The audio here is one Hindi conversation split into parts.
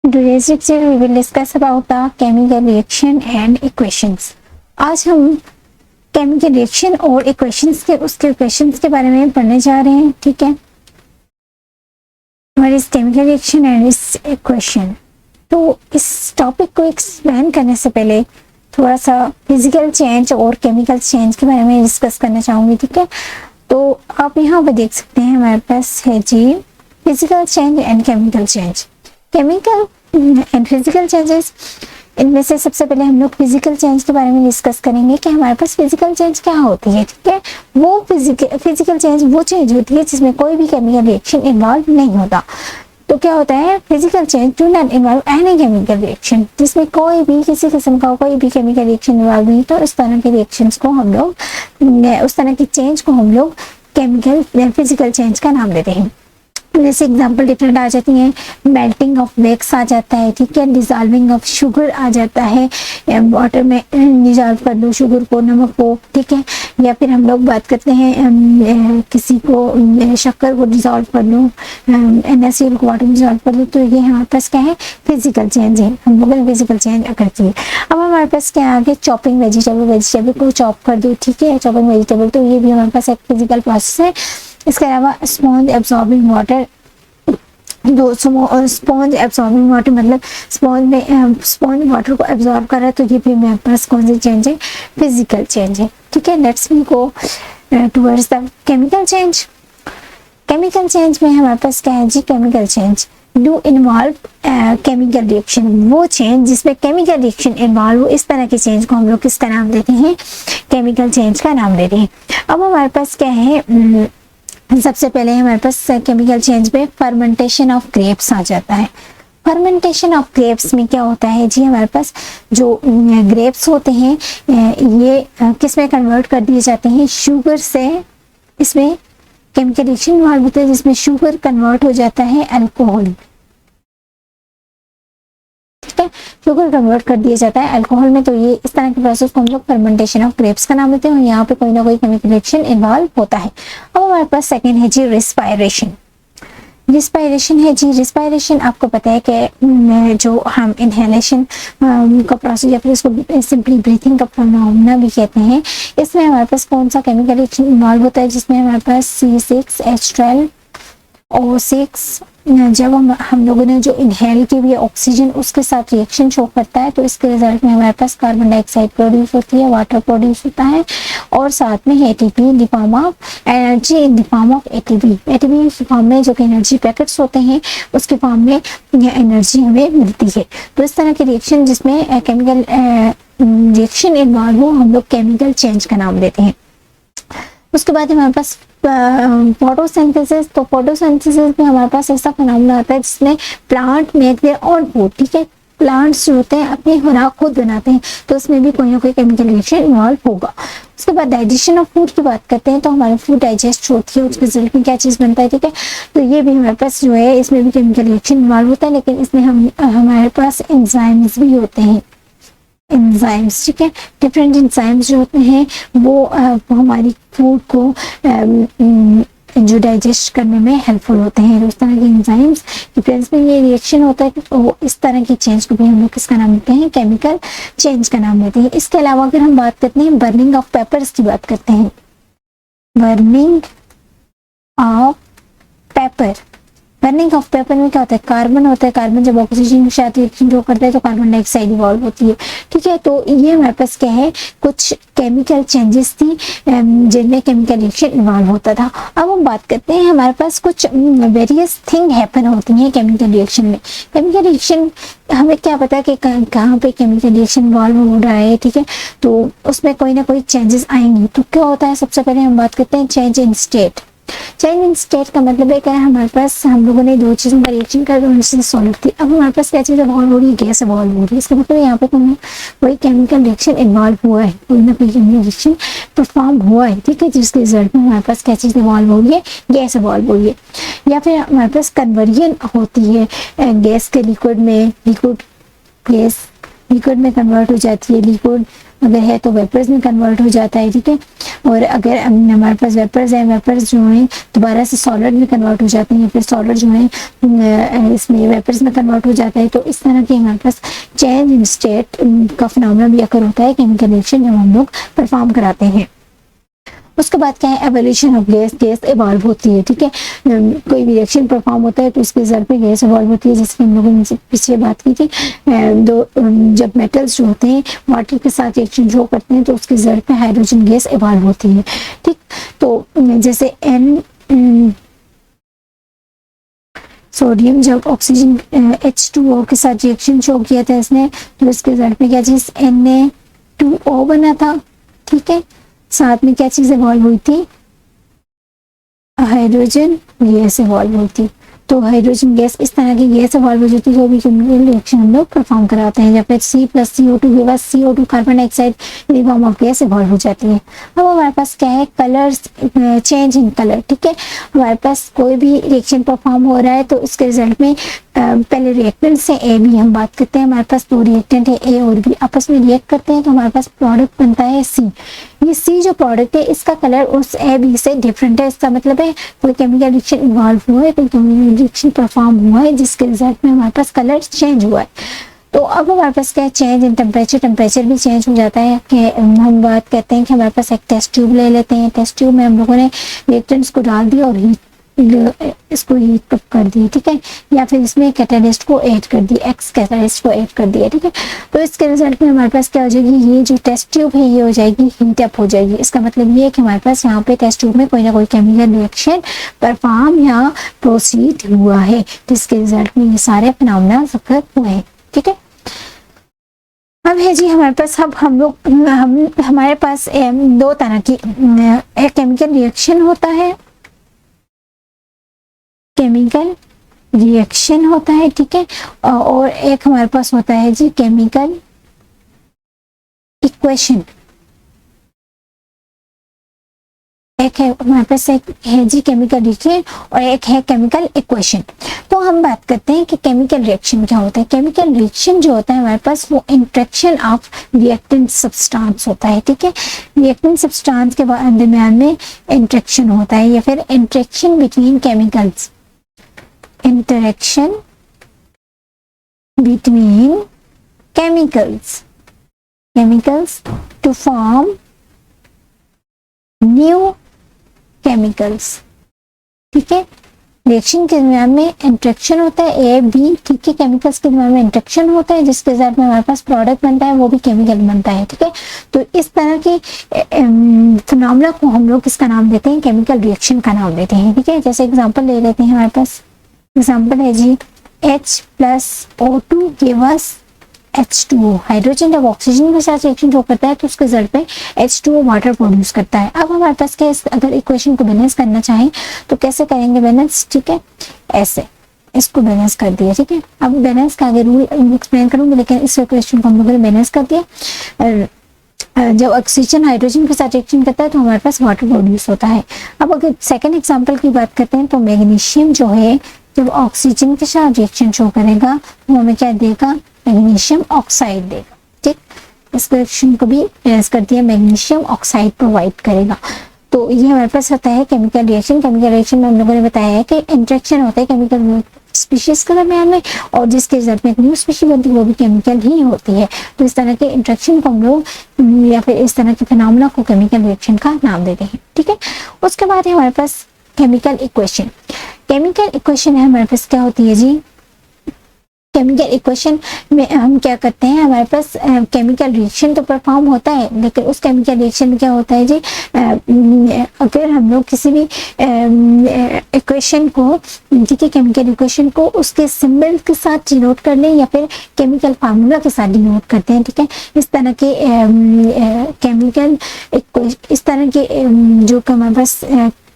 Today's lecture we will discuss about the chemical reaction and equations. आज हम केमिकल रिएक्शन और इक्वेशंस के उसके इक्वेशंस के बारे में पढ़ने जा रहे हैं. ठीक है, what is chemical reaction and it's equation. तो इस टॉपिक को एक्सप्लेन करने से पहले थोड़ा सा फिजिकल चेंज और केमिकल चेंज के बारे में डिस्कस करना चाहूंगी. ठीक है, तो आप यहाँ पे देख सकते हैं हमारे पास है जी physical change and chemical change. Chemical and physical changes, इनमें से सबसे पहले हम लोग फिजिकल चेंज के बारे में डिस्कस करेंगे कि हमारे पास फिजिकल चेंज क्या होती है. ठीक है, वो फिजिकल चेंज वो चेंज होती है जिसमें कोई भी केमिकल रिएक्शन इन्वॉल्व नहीं होता. तो क्या होता है, physical change do not involve any chemical reaction, जिसमें कोई भी किसी किस्म का कोई भी केमिकल रिएक्शन इन्वॉल्व नहीं. तो इस तरह के रिएक्शंस को हम लोग, उस तरह की चेंज को हम लोग केमिकल फिजिकल चेंज का नाम देते हैं. जैसे एग्जाम्पल डिफरेंट आ जाती हैं, मेल्टिंग ऑफ वैक्स आ जाता है. ठीक है, डिजॉल्विंग ऑफ शुगर आ जाता है, वाटर में डिजॉल्व कर दो शुगर को, नमक को. ठीक है, या फिर हम लोग बात करते हैं किसी को शक्कर को डिजॉल्व कर लो, NaCl को वाटर में डिजॉल्व कर दो. तो ये हमारे पास क्या है, फिजिकल चेंज है. हम लोगों ने फिजिकल चेंज करती है. अब हमारे पास क्या आगे, चॉपिंग वेजिटेबल को चॉप कर दो. ठीक है, चॉपिंग वेजिटेबल, तो ये भी हमारे पास एक फिजिकल प्रोसेस है. इसके अलावा sponge absorbing water, sponge absorbing water मतलब स्पॉन्ज वाटर को एब्सॉर्ब कर रहा है. तो ये भी हमारे पास कौन सी चेंज है, फिजिकल चेंज है. ठीक है, let's we go towards the chemical change. Chemical change में हमारे पास क्या है जी, chemical change do involve chemical reaction. वो चेंज जिसमें केमिकल रिएक्शन इन्वॉल्व हो, इस तरह की चेंज को हम लोग किसका नाम देते हैं, केमिकल चेंज का नाम देते हैं. अब हमारे पास क्या है, सबसे पहले हमारे पास केमिकल चेंज में फर्मेंटेशन ऑफ ग्रेप्स आ जाता है. फर्मेंटेशन ऑफ ग्रेप्स में क्या होता है जी, हमारे पास जो ग्रेप्स होते हैं ये किस में कन्वर्ट कर दिए जाते हैं, शुगर से. इसमें केमिकल रिएक्शन इन्वॉल्व होता है जिसमें शुगर कन्वर्ट हो जाता है अल्कोहल. शुगर कन्वर्ट कर दिया जाता है अल्कोहल में. तो ये इस तरह के प्रोसेस को हम लोग फर्मेंटेशन ऑफ ग्रेप्स का नाम देते हैं. और यहाँ पे कोई ना कोई केमिकल रिएक्शन इन्वॉल्व होता है. अब हमारे पास सेकंड है जी रिस्पायरेशन. रिस्पायरेशन है जी, रिस्पायरेशन आपको पता है कि जो हम इनहेलेशन का प्रोसेस या फिर इसको सिंपली ब्रीथिंग का फिनोमेना भी कहते हैं. इसमें हमारे पास कौन सा केमिकल रिएक्शन इन्वॉल्व होता है, जिसमें हमारे पास C6H12O6 जब हम लोगों ने जो इनहेल की भी ऑक्सीजन उसके साथ रिएक्शन शो करता है, तो इसके रिजल्ट में हमारे पास कार्बन डाइऑक्साइड प्रोड्यूस होती है, वाटर प्रोड्यूस होता है, और साथ में ATP in the form of energy in the form of ATP form में जो कि एनर्जी पैकेट्स होते हैं उसके फॉर्म में एनर्जी हमें मिलती है. तो इस तरह के रिएक्शन जिसमें केमिकल रिएक्शन इन्वॉल्व हो, हम लोग केमिकल चेंज का नाम देते हैं. उसके बाद हमारे पास फोटोसिंथेसिस. तो फोटोसिंथेसिस में हमारे पास ऐसा फिनोमेना आता है जिसमें plant make their own food. ठीक है, प्लांट्स जो होते हैं अपनी खुराक खुद बनाते हैं, तो उसमें भी कोई ना कोई केमिकल रिएक्शन इन्वॉल्व होगा. उसके बाद डाइजेशन ऑफ फूड की बात करते हैं. तो हमारी फूड डाइजेस्ट होती है, उसके रिजल्ट में क्या चीज़ बनता है. ठीक है, तो ये भी हमारे पास जो है इसमें भी केमिकल रिएक्शन इन्वॉल्व होता है, लेकिन इसमें हमारे पास एंजाइम्स भी होते हैं. एंजाइम्स, ठीक है, डिफरेंट एंजाइम्स जो होते हैं वो हमारी फूड को जो डाइजेस्ट करने में हेल्पफुल होते हैं. उस तरह के एंजाइम्स की प्रेजेंस में ये रिएक्शन होता है. तो इस तरह की चेंज को भी हम लोग किसका नाम देते हैं, केमिकल चेंज का नाम देते हैं. इसके अलावा अगर हम बात करते हैं बर्निंग ऑफ पेपर्स की बात करते हैं, burning of paper. Burning of paper में क्या होता है, कार्बन होता है. कार्बन जब ऑक्सीजन के साथ रिएक्शन जो करता है तो कार्बन डाइऑक्साइड इवॉल्व होती है. ठीक है, तो ये हमारे पास क्या है, कुछ केमिकल चेंजेस थी जिनमें केमिकल रिएक्शन इन्वॉल्व होता था. अब हम बात करते हैं हमारे पास कुछ वेरियस थिंग हैपन होती हैं केमिकल रिएक्शन में. केमिकल रिएक्शन हमें क्या पता है कि कहाँ पे केमिकल रिएक्शन इन्वॉल्व हो रहा है. ठीक है, तो उसमें कोई ना कोई चेंजेस आएंगे. तो क्या होता है, सबसे पहले हम बात करते हैं change in state. Change in state का मतलब है क्या है, हमारे पास हम लोगों ने दो चीज़ों का रिएक्शन कर दो सॉल्व थी. अब हमारे पास क्या चीज़ इवॉल्व हो रही है, गैस इवॉल्व हो रही है. इसका मतलब यहाँ पे कोई केमिकल रिएक्शन इन्वॉल्व हुआ है, कोई ना कोई केमिकल रिएक्शन परफॉर्म हुआ है. ठीक है, जिसके रिजल्ट में हमारे पास क्या चीज़ इवॉल्व हो रही है, गैस इवॉल्व हो रही है. या फिर हमारे पास कन्वर्जन होती है गैस के लिक्विड में, लिक्विड गैस लिक्विड में कन्वर्ट हो जाती है, लिक्विड अगर है तो वेपर्स में कन्वर्ट हो जाता है, ठीक है। और अगर हमारे पास वेपर्स है, वेपर्स जो हैं दोबारा से सॉलिड में कन्वर्ट हो जाते हैं, फिर सॉलिड जो है इसमें वेपर्स में कन्वर्ट हो जाता है। तो इस तरह के हमारे पास चेंज इन स्टेट का फिनोमेना भी अकर होता है केमिकल रिएक्शन जब हम लोग परफॉर्म कराते हैं। उसके बाद क्या है, evolution of gas, gas evolve होती है, ठीक है। कोई भी रिएक्शन परफॉर्म होता है तो इसके रिजल्ट पे गैस इवॉल्व होती है, जैसे कि हम लोगों ने पीछे बात की थी। जब मेटल्स जो होते हैं वाटर के साथ रिएक्शन शो करते हैं तो उसके रिजल्ट पे हाइड्रोजन गैस इवॉल्व होती है, ठीक। तो जैसे सोडियम जब ऑक्सीजन H2O के साथ रिएक्शन शो किया था इसने, तो इसके रिजल्ट में क्या चीज Na2O बना था, ठीक है। साथ में क्या चीज इवॉल्व हुई थी, हाइड्रोजन गैस इवॉल्व हुई थी। तो हाइड्रोजन गैस, इस तरह की गैस इवॉल्व हो जाती है जो भी केमिकल रिएक्शन हम लोग परफॉर्म कराते हैं। जब फिर C+CO2 के बाद CO2 carbon dioxide in form of gas evolve हो जाती है। अब हमारे पास क्या है, कलर्स, चेंज इन कलर, ठीक है। हमारे पास कोई भी रिएक्शन परफॉर्म हो रहा है तो इसके रिजल्ट में पहले रिएक्टेंट से ए बी हम बात करते हैं। हमारे पास दो रिएक्टेंट है ए और बी, आपस में रिएक्ट करते हैं तो हमारे पास प्रोडक्ट बनता है सी। ये सी जो प्रोडक्ट है इसका कलर उस ए बी से डिफरेंट है। इसका मतलब है कोई केमिकल रिएक्शन इन्वॉल्व हुआ है, कोई केमिकल रिएक्शन परफॉर्म हुआ है जिसके रिजल्ट में हमारे पास कलर चेंज हुआ है। तो अब हमारे पास क्या है, चेंज इन टेम्परेचर, टेम्परेचर भी चेंज हो जाता है। कि हम बात करते हैं कि हमारे पास एक टेस्ट ट्यूब ले लेते हैं, टेस्ट ट्यूब में हम लोगों ने रिएक्टेंट्स को डाल दिया और इसको हीट अप कर दी, ठीक है। या फिर इसमें कैटालिस्ट को ऐड कर दी, एक्स कैटालिस्ट को ऐड कर दिया, ठीक है। तो इसके रिजल्ट में हमारे पास क्या हो जाएगी, ये जो टेस्ट ट्यूब है ये हो जाएगी हीट अप हो जाएगी। इसका मतलब ये है कि हमारे पास यहाँ पे टेस्ट ट्यूब में कोई ना कोई केमिकल रिएक्शन परफॉर्म या प्रोसीड हुआ है, जिसके रिजल्ट में ये सारे फिनोमेना occur हुए हैं, ठीक है। अब है जी हमारे पास, अब हमारे पास दो तरह की एक केमिकल रिएक्शन होता है, केमिकल रिएक्शन होता है, ठीक है। और एक हमारे पास होता है जी केमिकल इक्वेशन। एक है हमारे पास, एक है जी केमिकल रिएक्शन और एक है केमिकल इक्वेशन। तो हम बात करते हैं कि केमिकल रिएक्शन क्या होता है। केमिकल रिएक्शन जो होता है हमारे पास वो इंट्रैक्शन ऑफ रिएक्टेंट सब्सटेंस होता है, ठीक है। रिएक्टेंट सब्सटेंस के दरमियान में इंट्रैक्शन होता है या फिर interaction between chemicals, interaction between chemicals to form new chemicals, ठीक है। रिएक्शन के दरमियान में इंट्रैक्शन होता है ए बी, ठीक है। केमिकल्स के दरमियान में इंट्रैक्शन होता है जिसके रिजल्ट में हमारे पास प्रोडक्ट बनता है, वो भी केमिकल बनता है, ठीक है। तो इस तरह के फिनोमेना को हम लोग किसका नाम देते हैं, केमिकल रिएक्शन का नाम देते हैं, ठीक है। जैसे एग्जांपल ले लेते हैं, हमारे पास एग्जाम्पल है जी H+O2 give us H2O। Hydrogen जब ऑक्सीजन के साथ रिएक्शन जो करता है तो उसके रिजल्ट पे H2O वाटर प्रोड्यूस करता है। अब हमारे पास क्या, अगर इक्वेशन को बैलेंस करना चाहें तो कैसे करेंगे बैलेंस, ठीक है। ऐसे इसको बैलेंस कर दिया, ठीक है। अब बैलेंस का आगे रूल एक्सप्लेन करूंगी, लेकिन इस इक्वेशन को हम लोगों ने बैलेंस कर दिया। जब ऑक्सीजन हाइड्रोजन के साथ रिएक्शन करता है तो हमारे पास वाटर प्रोड्यूस होता है। अब अगर सेकंड एग्जांपल की बात करते हैं तो मैग्नीशियम जो है जब ऑक्सीजन के साथ रिएक्शन शो करेगा तो हमें क्या देगा, मैग्नीशियम ऑक्साइड देगा, ठीक। इस रिएक्शन को भी बैलेंस कर दिया, मैग्नीशियम ऑक्साइड प्रोवाइड करेगा। तो ये हमारे पास होता है केमिकल रिएक्शन। केमिकल रिएक्शन में हम लोगों ने बताया है कि इंट्रैक्शन होता है केमिकल स्पीशीज के दरमियान में और जिसके रिजल्ट में एक न्यू स्पीशीज बनती है वो भी केमिकल ही होती है। तो इस तरह के इंट्रैक्शन को हम लोग या फिर इस तरह के फिनोमेना को केमिकल रिएक्शन का नाम देते हैं, ठीक है। उसके बाद है हमारे पास केमिकल इक्वेशन। केमिकल इक्वेशन है हमारे पास क्या होती है जी, केमिकल इक्वेशन में हम क्या करते हैं, हमारे पास केमिकल रिएक्शन तो परफॉर्म होता है लेकिन उस केमिकल रिएक्शन में क्या होता है जी, अगर हम लोग किसी भी इक्वेशन को, ठीक है, केमिकल इक्वेशन को उसके सिंबल के साथ डिनोट कर लें या फिर केमिकल फार्मूला के साथ डिनोट करते हैं, ठीक है। इस तरह के केमिकल इस तरह के जो हमारे पास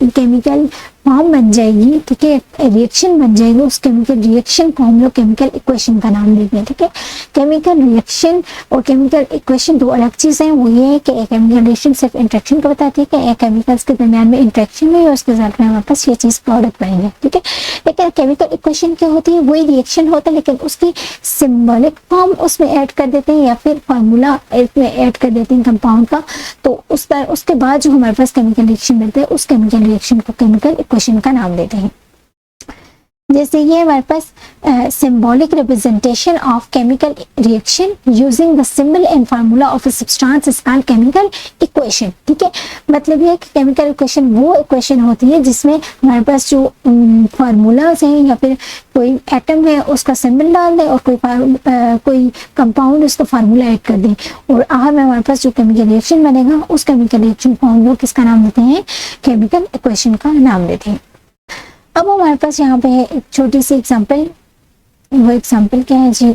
केमिकल फॉर्म बन जाएगी, ठीक है, रिएक्शन बन जाएगी, उस केमिकल रिएक्शन को हम लोग केमिकल इक्वेशन का नाम देते हैं, ठीक है। केमिकल रिएक्शन और केमिकल इक्वेशन दो अलग चीजें हैं। वो ये है कि केमिकल रिएक्शन सिर्फ इंट्रैक्शन को बताती है कि केमिकल्स के दरमियान में इंट्रैक्शन हुई और उसके रिजल्ट में हमारे पास ये चीज प्रोडक्ट बनेंगे, ठीक है। लेकिन केमिकल इक्वेशन क्या होती है, वही रिएक्शन होता है लेकिन उसकी सिंबॉलिक फॉर्म उसमें ऐड कर देते हैं या फिर फार्मूला इसमें ऐड कर देते हैं कंपाउंड का, तो उसके बाद जो हमारे पास केमिकल रिएक्शन मिलता है उस केमिकल रिएक्शन को केमिकल इक्वेशन का नाम देते हैं। जैसे ये हमारे पास symbolic representation of chemical reaction using the symbol and formula of a substance is called chemical equation, ठीक है। मतलब ये कि केमिकल इक्वेशन वो इक्वेशन होती है जिसमें हमारे पास जो फार्मूलाज हैं या फिर कोई एटम है उसका सिंबल डाल दें और कोई कंपाउंड उसका फार्मूला ऐड कर दें और आखिर में हमारे पास जो केमिकल रिएक्शन बनेगा उस केमिकल रिएक्शन को हम लोग किसका नाम देते हैं, केमिकल इक्वेशन का नाम देते हैं। अब हमारे पास यहाँ पे है एक छोटी सी एग्जांपल। वो एग्जांपल क्या है जी,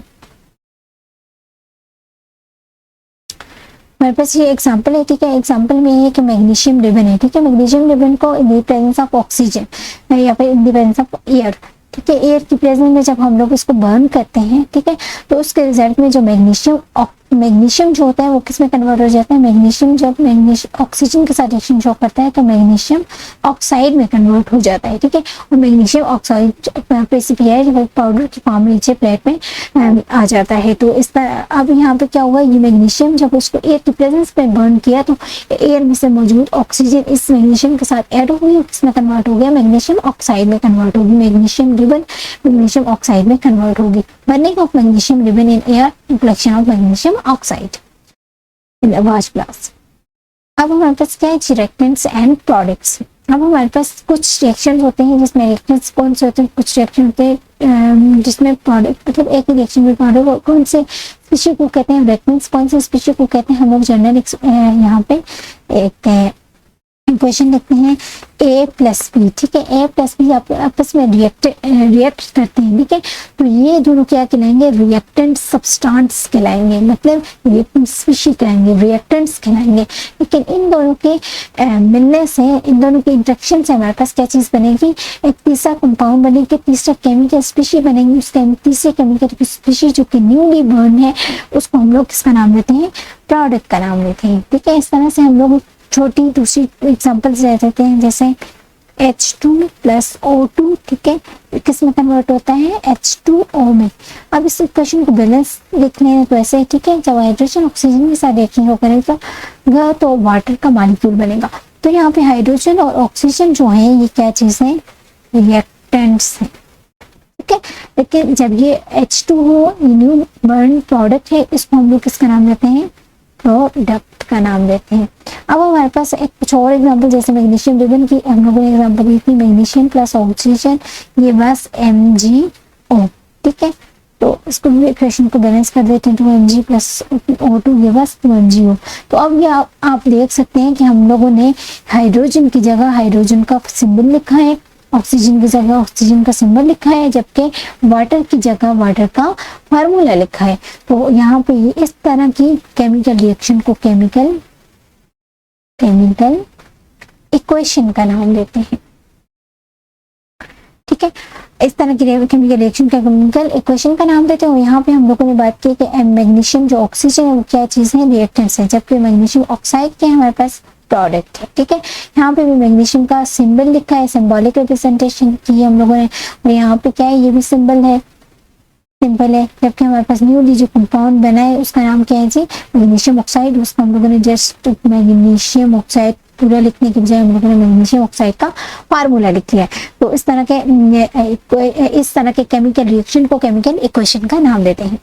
हमारे पास ये एग्जांपल है, ठीक है। एग्जांपल में ये है कि मैग्नीशियम रिबन है, ठीक है। मैग्नीशियम रिबन को in the presence of oxygen या फिर in the presence of air, ठीक है, एयर की प्रेजेंस में जब हम लोग इसको बर्न करते हैं, ठीक है, तो उसके रिजल्ट में जो मैग्नीशियम जो होता है वो किस में कन्वर्ट हो जाता है, मैग्नीशियम जब ऑक्सीजन के साथ रिएक्शन शो करता है तो मैग्नीशियम ऑक्साइड में कन्वर्ट हो जाता है, ठीक है। और मैग्नीशियम ऑक्साइड प्रेसिपिटाइट पाउडर की फॉर्म में नीचे प्लेट में आ जाता है। तो इस तरह अब यहाँ पे क्या हुआ, ये मैग्नीशियम जब उसको एयर की प्रेजेंस में बर्न किया तो एयर में से मौजूद ऑक्सीजन इस मैग्नीशियम के साथ ऐड हो गई और किसमें कन्वर्ट हो गया, मैग्नीशियम ऑक्साइड में कन्वर्ट होगी। मैग्नीशियम रिबन मैग्नीशियम ऑक्साइड में कन्वर्ट होगी। Burning of magnesium ribbon in air, inflection of magnesium oxide in watch glass. अब हमारे पास क्या है, रिएक्टेंट्स एंड प्रोडक्ट्स। अब हमारे पास कुछ रिएक्शन होते हैं जिसमें रिएक्टेंट्स कौन से होते हैं, कुछ रिएक्शन होते हैं जिसमें प्रोडक्ट मतलब एक ही रिएक्शन में प्रोडक्ट कौन से स्पीशीज को कहते हैं, रिएक्टेंट्स कौन से स्पीशीज को कहते हैं। हम लोग जनरल यहाँ पे एक इक्वेशन लिखते हैं A प्लस बी, ठीक है। A प्लस बी आपस में रिएक्ट करते हैं, ठीक है। तो ये दोनों क्या कहलाएंगे, रिएक्टेंट सब्सटेंस कहलाएंगे, मतलब रिएक्टेंट स्पीशीज कहलाएंगे, रिएक्टेंट्स कहलाएंगे। लेकिन इन दोनों के मिलने से, इन दोनों के इंट्रैक्शन से हमारे पास क्या चीज बनेगी, एक तीसरा कंपाउंड बनेगी, तीसरा केमिकल स्पीशीज बनेगी। उसके तीसरे केमिकल स्पीशीज जो कि न्यूली बर्न है उसको हम लोग किसका नाम देते हैं, प्रोडक्ट का नाम देते हैं, ठीक है। इस तरह से हम लोग छोटी दूसरी एग्जांपल्स दे देते हैं, जैसे H2 प्लस O2, ठीक है, किस में कन्वर्ट होता है, H2O में। अब इस इक्वेशन को बैलेंस लिख लें तो ऐसे, ठीक है, जब हाइड्रोजन ऑक्सीजन के साथ रिएक्शन हो करेगा तो वाटर का मॉलिक्यूल बनेगा। तो यहाँ पे हाइड्रोजन और ऑक्सीजन जो है ये क्या चीज है, रिएक्टेंट्स है, ठीक है। लेकिन जब ये H2 हो, न्यू बर्न प्रोडक्ट है, इसको हम लोग किसका नाम देते हैं, प्रोडक्ट का नाम देते हैं। अब हमारे पास एक कुछ और एग्जांपल, जैसे मैग्नीशियम रिबन की हम लोगों ने एग्जांपल दी थी, मैग्नीशियम प्लस ऑक्सीजन ये बस MgO, ठीक है। तो इसको इक्वेशन को बैलेंस कर देते हैं, 2Mg प्लस O2 ये बस 2MgO। तो अब ये आप देख सकते हैं कि हम लोगों ने हाइड्रोजन की जगह हाइड्रोजन का सिंबल लिखा है, ऑक्सीजन की जगह ऑक्सीजन का सिंबल लिखा है, जबकि वाटर की जगह वाटर का फार्मूला लिखा है। तो यहाँ पे इस तरह की केमिकल रिएक्शन को केमिकल इक्वेशन का नाम देते हैं, ठीक है। इस तरह की केमिकल रिएक्शन का केमिकल इक्वेशन का नाम देते हैं। यहाँ पे हम लोगों ने बात की कि मैग्नीशियम जो ऑक्सीजन है वो क्या चीज है, रिएक्टेंट्स है, जबकि मैग्नीशियम ऑक्साइड क्या है, हमारे पास प्रोडक्ट है, ठीक है। यहाँ पे भी मैग्नीशियम का सिंबल लिखा है, सिंबॉलिक रिप्रेजेंटेशन की हम लोगों ने, और यहाँ पे क्या है, ये भी सिंबल है, सिंपल है। जबकि हमारे पास न्यूली जो कंपाउंड बना है उसका नाम क्या है जी, मैग्नीशियम ऑक्साइड। उसको हम लोगों ने जस्ट मैग्नीशियम ऑक्साइड पूरा लिखने के बजाय हम लोगों ने मैग्नीशियम ऑक्साइड का फार्मूला लिख लिया। तो इस तरह के केमिकल रिएक्शन को केमिकल इक्वेशन का नाम देते हैं।